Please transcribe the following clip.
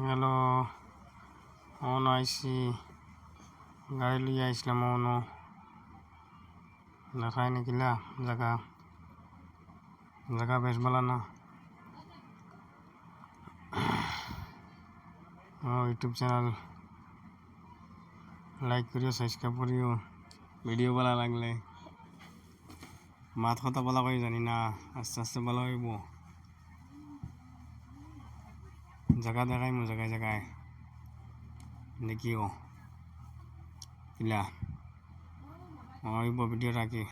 Hello, on আইসি গাড়ি লিয়ে আইসলাম অনো দেখায় নাকিলা জায়গা জায়গা বেশ ভালো না। ইউটিউব চ্যানেল লাইক করিও, সাবস্ক্রাইব করিও। ভিডিও ভালো লাগলে মাত কথা বলা কই জানি না, আস্তে আস্তে ভালো হইব। জায়গা দেখাইমু জায়গায় জায়গায় দেখিও কিলা হইব। ভিডিও রাখি।